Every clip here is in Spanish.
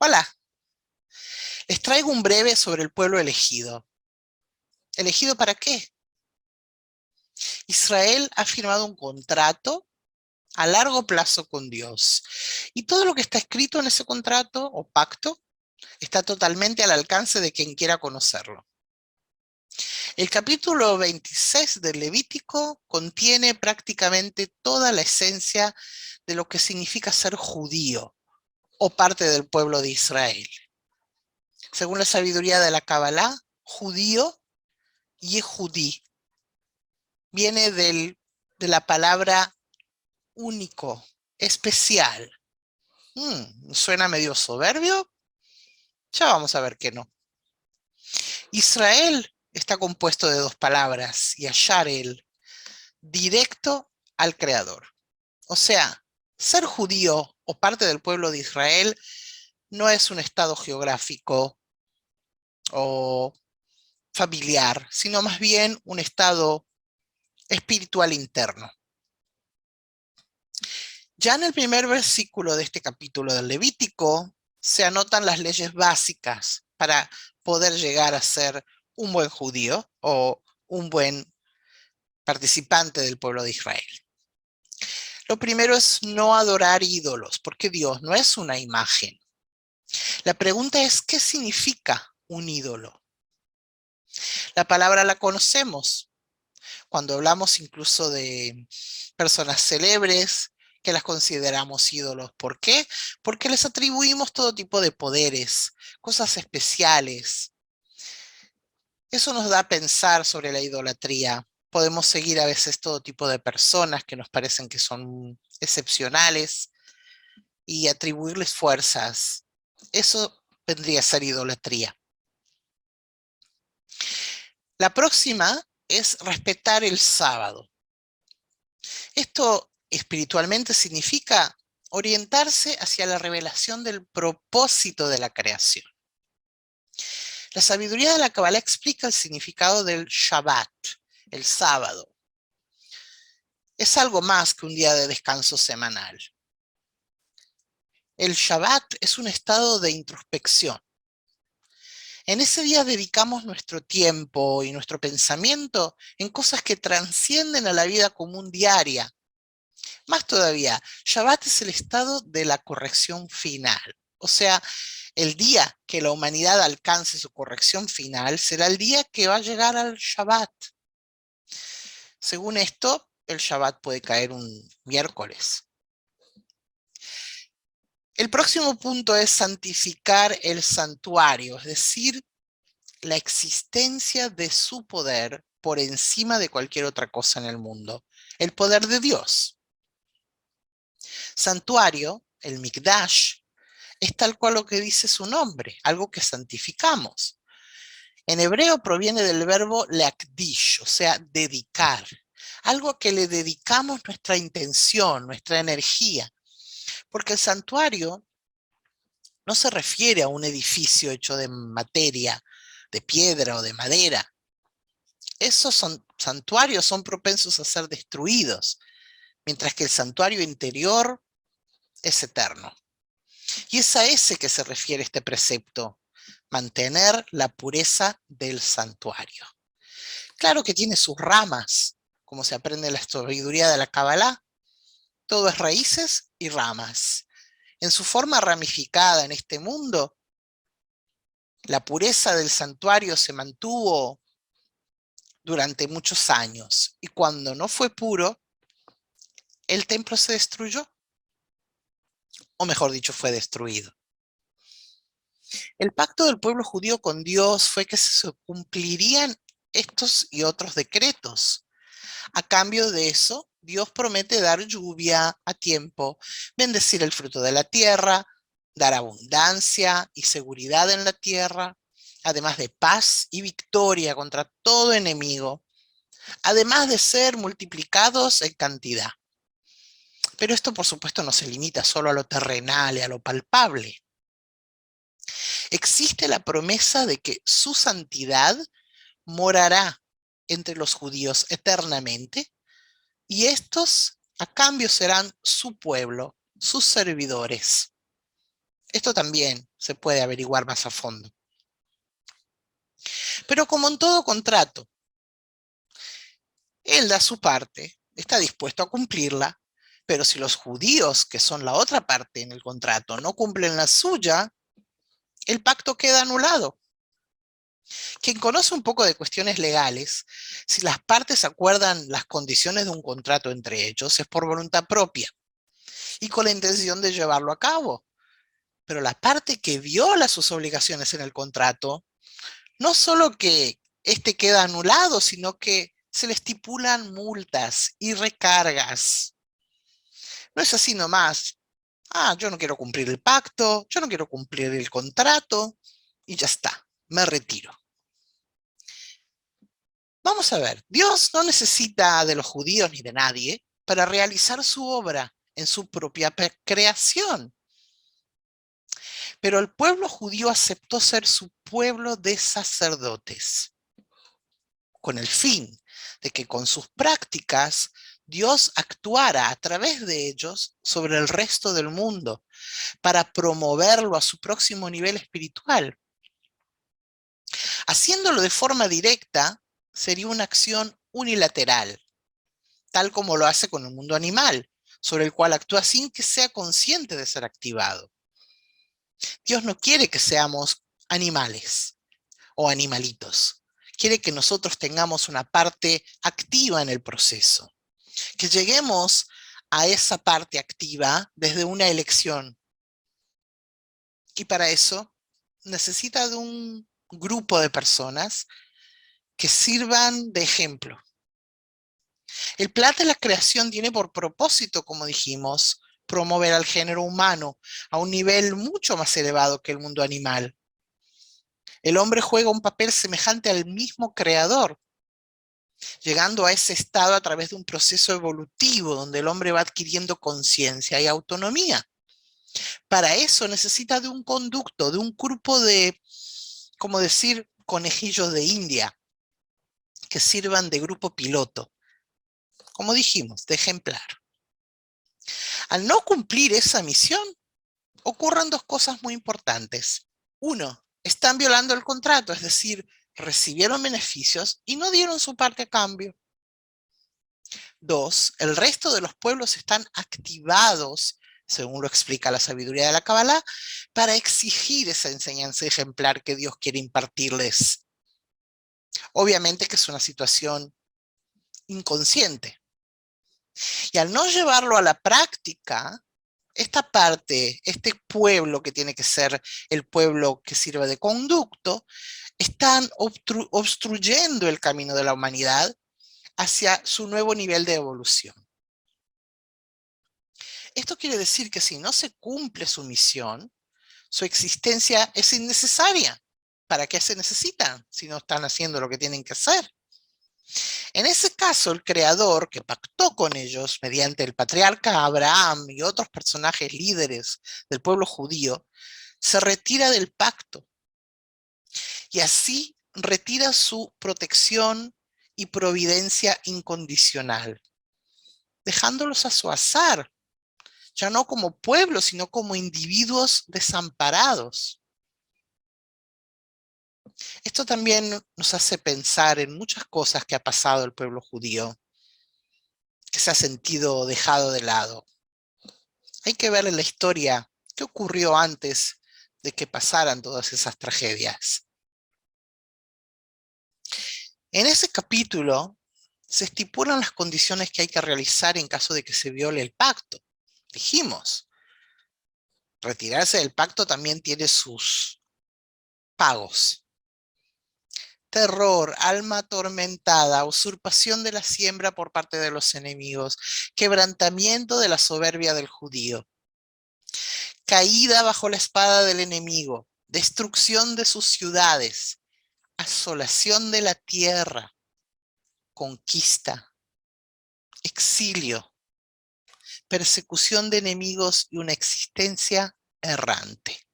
Hola, les traigo un breve sobre el pueblo elegido. ¿Elegido para qué? Israel ha firmado un contrato a largo plazo con Dios. Y todo lo que está escrito en ese contrato o pacto está totalmente al alcance de quien quiera conocerlo. El capítulo 26 del Levítico contiene prácticamente toda la esencia de lo que significa ser judío o parte del pueblo de Israel. Según la sabiduría de la Kabbalah, judío y judí viene de la palabra único, especial. ¿Suena medio soberbio? Ya vamos a ver que no. Israel está compuesto de dos palabras, Yasharel, directo al Creador. O sea, ser judío o parte del pueblo de Israel no es un estado geográfico o familiar, sino más bien un estado espiritual interno. Ya en el primer versículo de este capítulo del Levítico se anotan las leyes básicas para poder llegar a ser un buen judío o un buen participante del pueblo de Israel. Lo primero es no adorar ídolos, porque Dios no es una imagen. La pregunta es, ¿qué significa un ídolo? La palabra la conocemos cuando hablamos incluso de personas célebres que las consideramos ídolos. ¿Por qué? Porque les atribuimos todo tipo de poderes, cosas especiales. Eso nos da a pensar sobre la idolatría. Podemos seguir a veces todo tipo de personas que nos parecen que son excepcionales y atribuirles fuerzas. Eso vendría a ser idolatría. La próxima es respetar el sábado. Esto espiritualmente significa orientarse hacia la revelación del propósito de la creación. La sabiduría de la Kabbalah explica el significado del Shabbat, el sábado. Es algo más que un día de descanso semanal. El Shabbat es un estado de introspección. En ese día dedicamos nuestro tiempo y nuestro pensamiento en cosas que trascienden a la vida común diaria. Más todavía, Shabbat es el estado de la corrección final. O sea, el día que la humanidad alcance su corrección final será el día que va a llegar al Shabbat. Según esto, el Shabbat puede caer un miércoles. El próximo punto es santificar el santuario, es decir, la existencia de su poder por encima de cualquier otra cosa en el mundo, el poder de Dios. Santuario, el Mikdash, es tal cual lo que dice su nombre, algo que santificamos. En hebreo proviene del verbo leakdish, o sea, dedicar, algo que le dedicamos nuestra intención, nuestra energía, porque el santuario no se refiere a un edificio hecho de materia, de piedra o de madera. Esos santuarios son propensos a ser destruidos, mientras que el santuario interior es eterno. Y es a ese que se refiere este precepto, mantener la pureza del santuario. Claro que tiene sus ramas, como se aprende en la sabiduría de la Kabbalah, todo es raíces y ramas. En su forma ramificada en este mundo, la pureza del santuario se mantuvo durante muchos años y cuando no fue puro, el templo se destruyó, o mejor dicho, fue destruido. El pacto del pueblo judío con Dios fue que se cumplirían estos y otros decretos. A cambio de eso, Dios promete dar lluvia a tiempo, bendecir el fruto de la tierra, dar abundancia y seguridad en la tierra, además de paz y victoria contra todo enemigo, además de ser multiplicados en cantidad. Pero esto, por supuesto, no se limita solo a lo terrenal y a lo palpable. Existe la promesa de que su santidad morará entre los judíos eternamente y estos a cambio serán su pueblo, sus servidores. Esto también se puede averiguar más a fondo. Pero como en todo contrato, él da su parte, está dispuesto a cumplirla, pero si los judíos, que son la otra parte en el contrato, no cumplen la suya, el pacto queda anulado. Quien conoce un poco de cuestiones legales, si las partes acuerdan las condiciones de un contrato entre ellos, es por voluntad propia y con la intención de llevarlo a cabo. Pero la parte que viola sus obligaciones en el contrato, no solo que este queda anulado, sino que se le estipulan multas y recargas. No es así nomás. Ah, yo no quiero cumplir el pacto, yo no quiero cumplir el contrato y ya está, me retiro. Vamos a ver, Dios no necesita de los judíos ni de nadie para realizar su obra en su propia creación. Pero el pueblo judío aceptó ser su pueblo de sacerdotes, con el fin de que con sus prácticas Dios actuara a través de ellos sobre el resto del mundo para promoverlo a su próximo nivel espiritual. Haciéndolo de forma directa sería una acción unilateral, tal como lo hace con el mundo animal, sobre el cual actúa sin que sea consciente de ser activado. Dios no quiere que seamos animales o animalitos. Quiere que nosotros tengamos una parte activa en el proceso, que lleguemos a esa parte activa desde una elección. Y para eso necesita de un grupo de personas que sirvan de ejemplo. El plan de la creación tiene por propósito, como dijimos, promover al género humano a un nivel mucho más elevado que el mundo animal. El hombre juega un papel semejante al mismo creador, llegando a ese estado a través de un proceso evolutivo donde el hombre va adquiriendo conciencia y autonomía. Para eso necesita de un conducto, de un grupo de, como decir, conejillos de India, que sirvan de grupo piloto, como dijimos, de ejemplar. Al no cumplir esa misión, ocurren dos cosas muy importantes. Uno, están violando el contrato, es decir, recibieron beneficios y no dieron su parte a cambio. Dos, el resto de los pueblos están activados, según lo explica la sabiduría de la Kabbalah, para exigir esa enseñanza ejemplar que Dios quiere impartirles. Obviamente que es una situación inconsciente. Y al no llevarlo a la práctica, esta parte, este pueblo que tiene que ser el pueblo que sirve de conducto, están obstruyendo el camino de la humanidad hacia su nuevo nivel de evolución. Esto quiere decir que si no se cumple su misión, su existencia es innecesaria. ¿Para qué se necesitan si no están haciendo lo que tienen que hacer? En ese caso, el creador que pactó con ellos mediante el patriarca Abraham y otros personajes líderes del pueblo judío, se retira del pacto y así retira su protección y providencia incondicional, dejándolos a su azar, ya no como pueblo, sino como individuos desamparados. Esto también nos hace pensar en muchas cosas que ha pasado el pueblo judío, que se ha sentido dejado de lado. Hay que ver en la historia qué ocurrió antes de que pasaran todas esas tragedias. En ese capítulo se estipulan las condiciones que hay que realizar en caso de que se viole el pacto. Dijimos, retirarse del pacto también tiene sus pagos. Terror, alma atormentada, usurpación de la siembra por parte de los enemigos, quebrantamiento de la soberbia del judío, caída bajo la espada del enemigo, destrucción de sus ciudades, asolación de la tierra, conquista, exilio, persecución de enemigos y una existencia errante.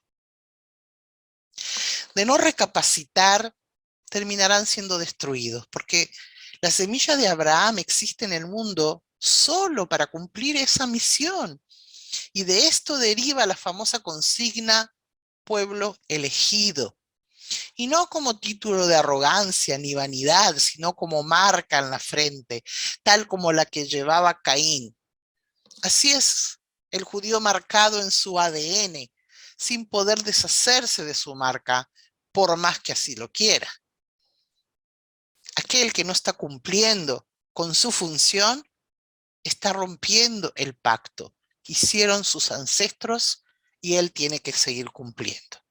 De no recapacitar, terminarán siendo destruidos, porque la semilla de Abraham existe en el mundo solo para cumplir esa misión. Y de esto deriva la famosa consigna pueblo elegido. Y no como título de arrogancia ni vanidad, sino como marca en la frente, tal como la que llevaba Caín. Así es el judío marcado en su ADN, sin poder deshacerse de su marca, por más que así lo quiera. Aquel que no está cumpliendo con su función está rompiendo el pacto que hicieron sus ancestros y él tiene que seguir cumpliendo.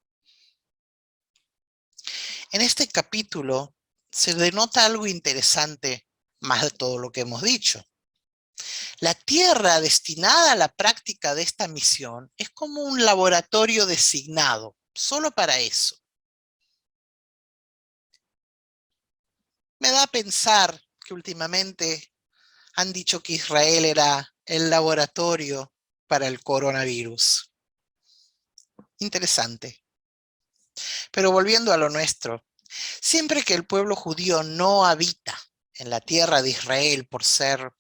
En este capítulo se denota algo interesante más de todo lo que hemos dicho. La tierra destinada a la práctica de esta misión es como un laboratorio designado, solo para eso. Me da a pensar que últimamente han dicho que Israel era el laboratorio para el coronavirus. Interesante. Pero volviendo a lo nuestro, siempre que el pueblo judío no habita en la tierra de Israel por ser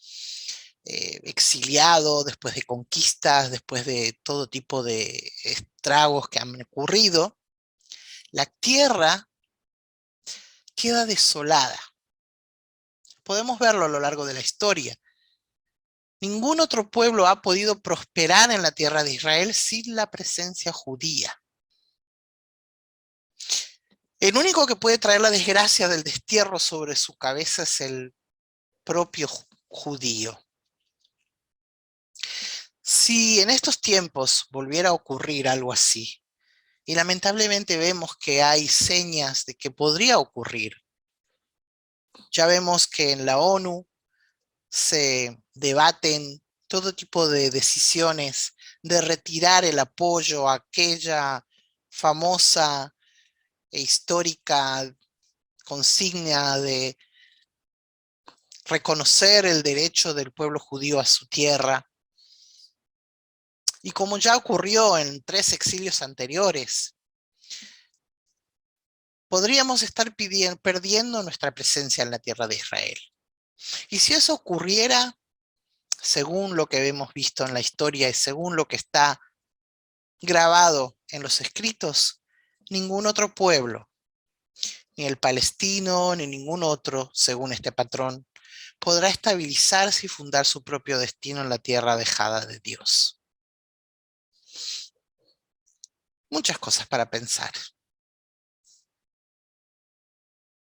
exiliado después de conquistas, después de todo tipo de estragos que han ocurrido, la tierra queda desolada. Podemos verlo a lo largo de la historia. Ningún otro pueblo ha podido prosperar en la tierra de Israel sin la presencia judía. El único que puede traer la desgracia del destierro sobre su cabeza es el propio judío. Si en estos tiempos volviera a ocurrir algo así, y lamentablemente vemos que hay señas de que podría ocurrir, ya vemos que en la ONU se debaten todo tipo de decisiones de retirar el apoyo a aquella famosa e histórica consigna de reconocer el derecho del pueblo judío a su tierra. Y como ya ocurrió en 3 exilios anteriores, podríamos estar perdiendo nuestra presencia en la tierra de Israel. Y si eso ocurriera, según lo que hemos visto en la historia y según lo que está grabado en los escritos, ningún otro pueblo, ni el palestino, ni ningún otro, según este patrón, podrá estabilizarse y fundar su propio destino en la tierra dejada de Dios. Muchas cosas para pensar.